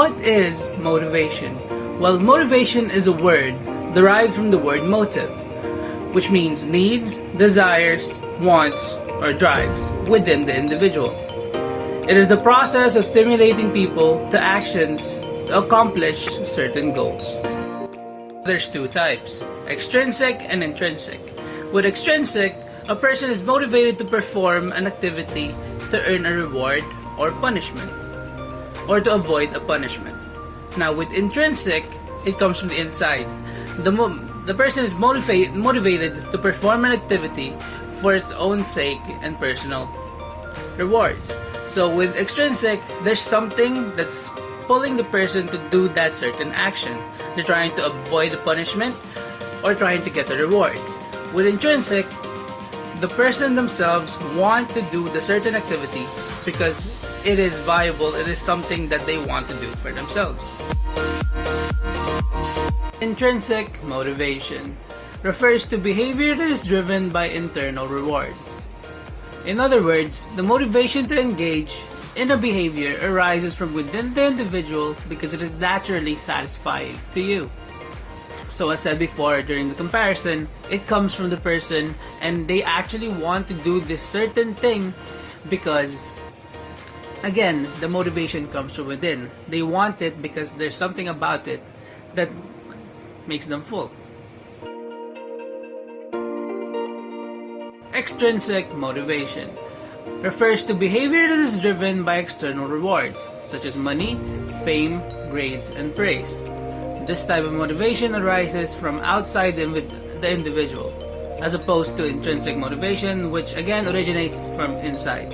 what is motivation? Well, motivation is a word derived from the word motive, which means needs, desires, wants, or drives within the individual. It is the process of stimulating people to actions to accomplish certain goals. There's two types, extrinsic and intrinsic. With extrinsic, a person is motivated to perform an activity to earn a reward or punishment, or to avoid a punishment. Now with intrinsic, it comes from the inside. The person is motivated to perform an activity for its own sake and personal rewards. So with extrinsic, there's something that's pulling the person to do that certain action. They're trying to avoid a punishment or trying to get a reward. With intrinsic, the person themselves want to do the certain activity because it is viable, it is something that they want to do for themselves. Intrinsic motivation refers to behavior that is driven by internal rewards. In other words, the motivation to engage in a behavior arises from within the individual because it is naturally satisfying to you. So as said before during the comparison, it comes from the person and they actually want to do this certain thing because, again, the motivation comes from within. They want it because there's something about it that makes them full. Extrinsic motivation refers to behavior that is driven by external rewards, such as money, fame, grades, and praise. This type of motivation arises from outside the individual, as opposed to intrinsic motivation, which again originates from inside.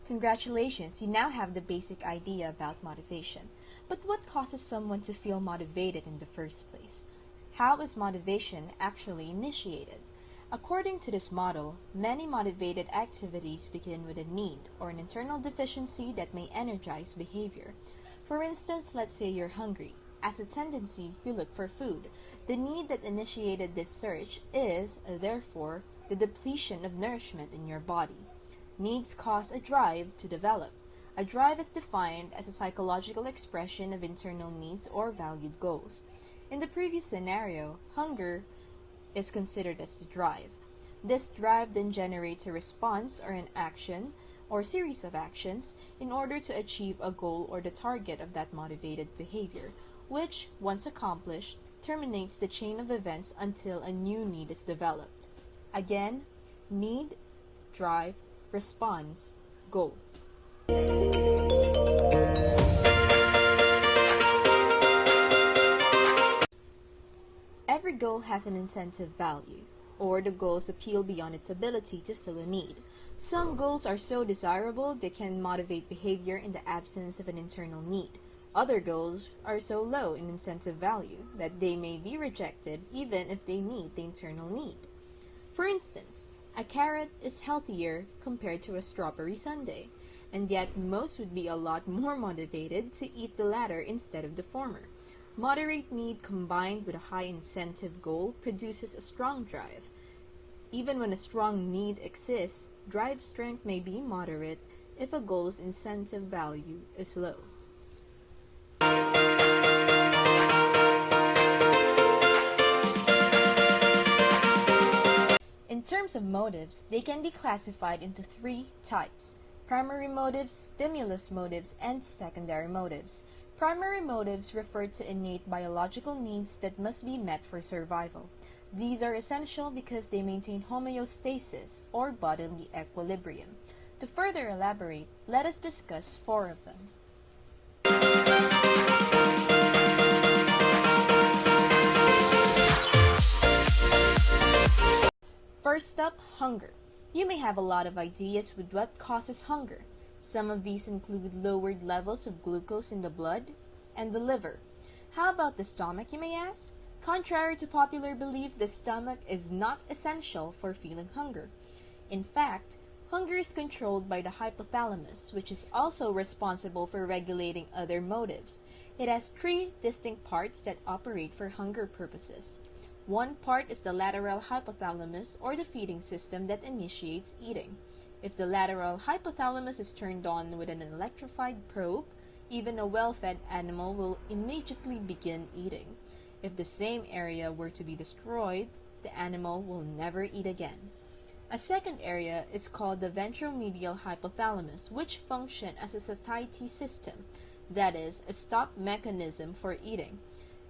Congratulations, you now have the basic idea about motivation. But what causes someone to feel motivated in the first place? How is motivation actually initiated? According to this model, many motivated activities begin with a need or an internal deficiency that may energize behavior. For instance, let's say you're hungry. As a tendency, you look for food. The need that initiated this search is, therefore, the depletion of nourishment in your body. Needs cause a drive to develop. A drive is defined as a psychological expression of internal needs or valued goals. In the previous scenario, hunger is considered as the drive. This drive then generates a response or an action or series of actions in order to achieve a goal or the target of that motivated behavior, which, once accomplished, terminates the chain of events until a new need is developed. Again, need, drive, response, goal. Every goal has an incentive value, or the goal's appeal beyond its ability to fill a need. Some goals are so desirable they can motivate behavior in the absence of an internal need. Other goals are so low in incentive value that they may be rejected even if they meet the internal need. For instance, a carrot is healthier compared to a strawberry sundae, and yet most would be a lot more motivated to eat the latter instead of the former. Moderate need combined with a high incentive goal produces a strong drive. Even when a strong need exists, drive strength may be moderate if a goal's incentive value is low. In terms of motives, they can be classified into three types: primary motives, stimulus motives, and secondary motives. Primary motives refer to innate biological needs that must be met for survival. These are essential because they maintain homeostasis, or bodily equilibrium. To further elaborate, let us discuss four of them. First up, hunger. You may have a lot of ideas with what causes hunger. Some of these include lowered levels of glucose in the blood and the liver. How about the stomach, you may ask? Contrary to popular belief, the stomach is not essential for feeling hunger. In fact, hunger is controlled by the hypothalamus, which is also responsible for regulating other motives. It has three distinct parts that operate for hunger purposes. One part is the lateral hypothalamus, or the feeding system that initiates eating. If the lateral hypothalamus is turned on with an electrified probe, even a well-fed animal will immediately begin eating. If the same area were to be destroyed, the animal will never eat again. A second area is called the ventromedial hypothalamus, which functions as a satiety system, that is, a stop mechanism for eating.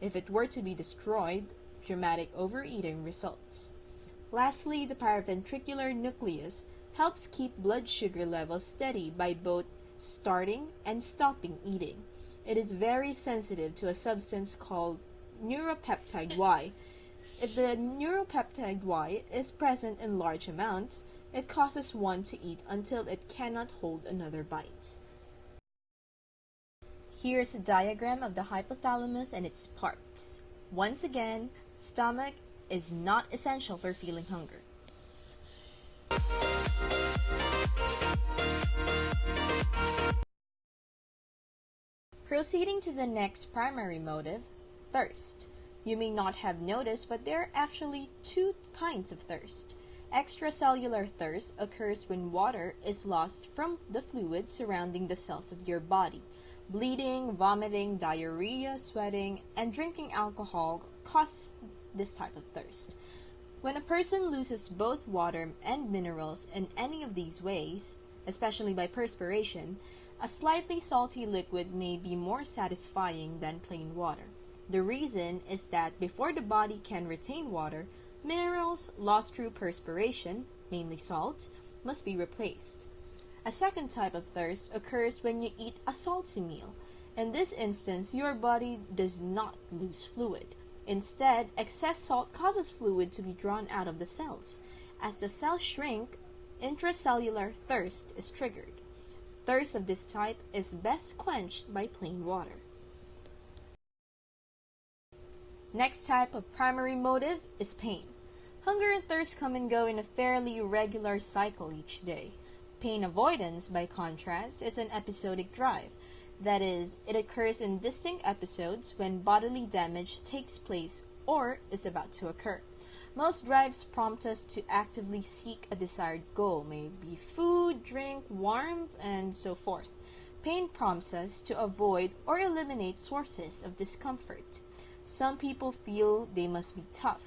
If it were to be destroyed, dramatic overeating results. Lastly, the paraventricular nucleus helps keep blood sugar levels steady by both starting and stopping eating. It is very sensitive to a substance called neuropeptide Y. If the neuropeptide Y is present in large amounts, it causes one to eat until it cannot hold another bite. Here's a diagram of the hypothalamus and its parts. Once again, stomach is not essential for feeling hunger. Proceeding to the next primary motive, thirst. You may not have noticed, but there are actually two kinds of thirst. Extracellular thirst occurs when water is lost from the fluid surrounding the cells of your body. Bleeding, vomiting, diarrhea, sweating, and drinking alcohol cause this type of thirst. When a person loses both water and minerals in any of these ways, especially by perspiration, a slightly salty liquid may be more satisfying than plain water. The reason is that before the body can retain water, minerals lost through perspiration, mainly salt, must be replaced. A second type of thirst occurs when you eat a salty meal. In this instance, your body does not lose fluid. Instead, excess salt causes fluid to be drawn out of the cells. As the cells shrink, intracellular thirst is triggered. Thirst of this type is best quenched by plain water. Next type of primary motive is pain. Hunger and thirst come and go in a fairly regular cycle each day. Pain avoidance, by contrast, is an episodic drive. That is, it occurs in distinct episodes when bodily damage takes place or is about to occur. Most drives prompt us to actively seek a desired goal, may it be food, drink, warmth, and so forth. Pain prompts us to avoid or eliminate sources of discomfort. Some people feel they must be tough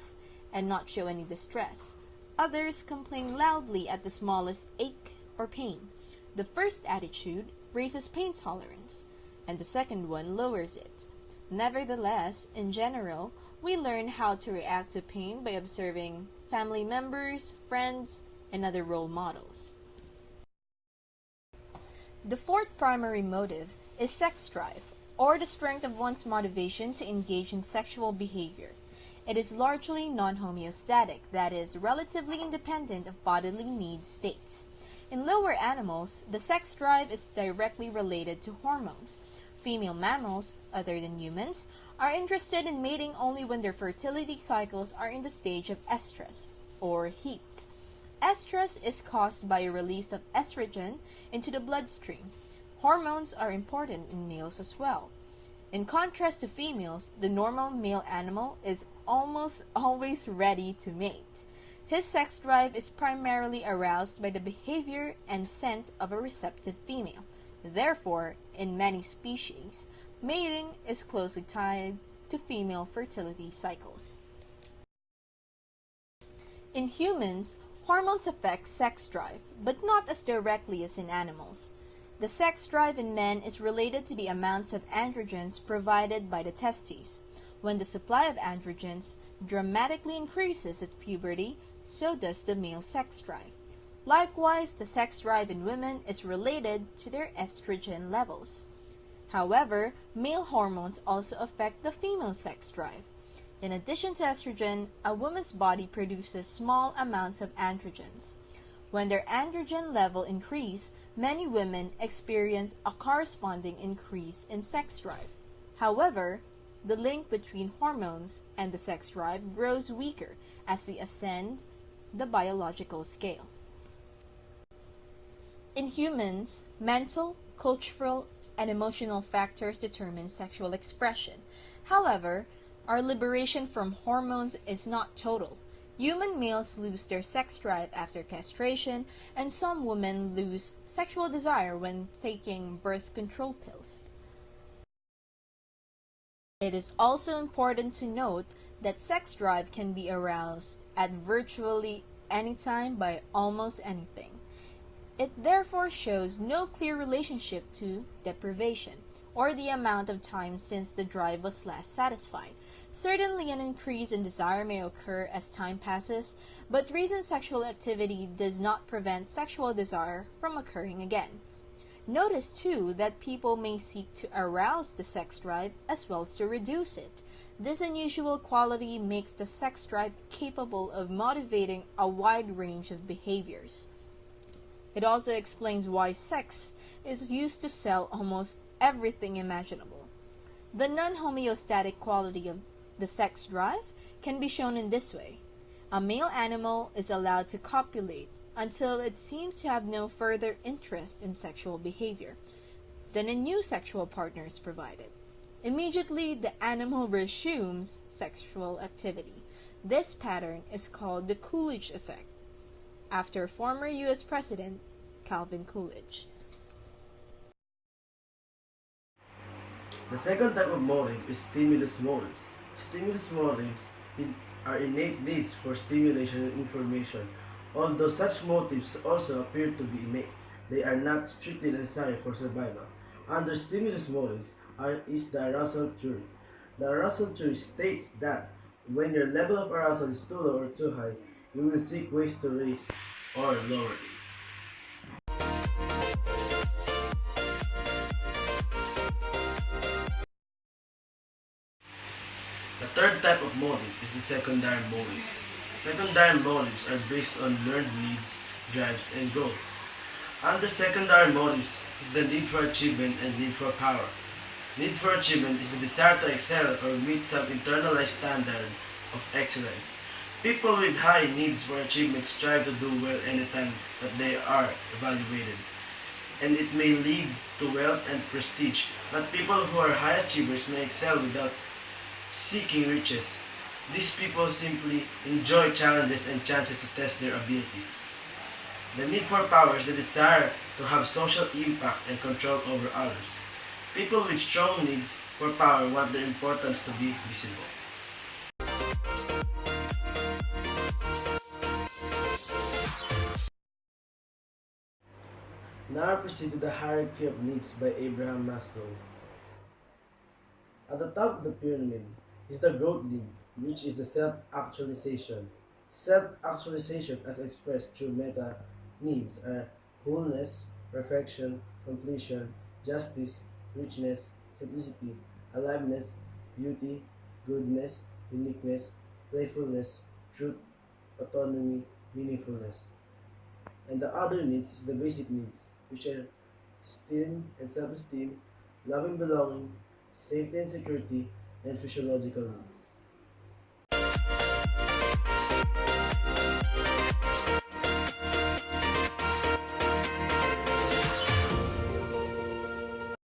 and not show any distress. Others complain loudly at the smallest ache or pain. The first attitude raises pain tolerance, and the second one lowers it. Nevertheless, in general, we learn how to react to pain by observing family members, friends, and other role models. The fourth primary motive is sex drive, or the strength of one's motivation to engage in sexual behavior. It is largely non-homeostatic, that is, relatively independent of bodily need states. In lower animals, the sex drive is directly related to hormones. Female mammals, other than humans, are interested in mating only when their fertility cycles are in the stage of estrus, or heat. Estrus is caused by a release of estrogen into the bloodstream. Hormones are important in males as well. In contrast to females, the normal male animal is almost always ready to mate. His sex drive is primarily aroused by the behavior and scent of a receptive female. Therefore, in many species, mating is closely tied to female fertility cycles. In humans, hormones affect sex drive, but not as directly as in animals. The sex drive in men is related to the amounts of androgens provided by the testes. When the supply of androgens dramatically increases at puberty, so does the male sex drive. Likewise, the sex drive in women is related to their estrogen levels. However, male hormones also affect the female sex drive. In addition to estrogen, a woman's body produces small amounts of androgens. When their androgen level increase, many women experience a corresponding increase in sex drive. However, the link between hormones and the sex drive grows weaker as we ascend the biological scale. In humans, mental, cultural, and emotional factors determine sexual expression. However, our liberation from hormones is not total. Human males lose their sex drive after castration, and some women lose sexual desire when taking birth control pills. It is also important to note that sex drive can be aroused at virtually any time by almost anything. It therefore shows no clear relationship to deprivation, or the amount of time since the drive was last satisfied. Certainly an increase in desire may occur as time passes, but recent sexual activity does not prevent sexual desire from occurring again. Notice too that people may seek to arouse the sex drive as well as to reduce it. This unusual quality makes the sex drive capable of motivating a wide range of behaviors. It also explains why sex is used to sell almost everything imaginable. The non-homeostatic quality of the sex drive can be shown in this way. A male animal is allowed to copulate until it seems to have no further interest in sexual behavior. Then a new sexual partner is provided. Immediately, the animal resumes sexual activity. This pattern is called the Coolidge effect, after former U.S. President Calvin Coolidge. The second type of motive is stimulus motives. Stimulus motives are innate needs for stimulation and information. Although such motives also appear to be innate, they are not strictly necessary for survival. Under stimulus motives is the arousal theory. The arousal theory states that when your level of arousal is too low or too high, you will seek ways to raise or lower it. The third type of motive is the secondary motives. Secondary motives are based on learned needs, drives, and goals. Under secondary motives is the need for achievement and need for power. Need for achievement is the desire to excel or meet some internalized standard of excellence. People with high needs for achievement strive to do well anytime that they are evaluated, and it may lead to wealth and prestige. But people who are high achievers may excel without seeking riches. These people simply enjoy challenges and chances to test their abilities. The need for power is the desire to have social impact and control over others. People with strong needs for power want their importance to be visible. Now proceed to the hierarchy of needs by Abraham Maslow. At the top of the pyramid is the growth need, which is the self-actualization. Self-actualization, as expressed through meta needs, are wholeness, perfection, completion, justice, richness, simplicity, aliveness, beauty, goodness, uniqueness, playfulness, truth, autonomy, meaningfulness. And the other needs is the basic needs, which are esteem and self-esteem, love and belonging, safety and security, and physiological needs.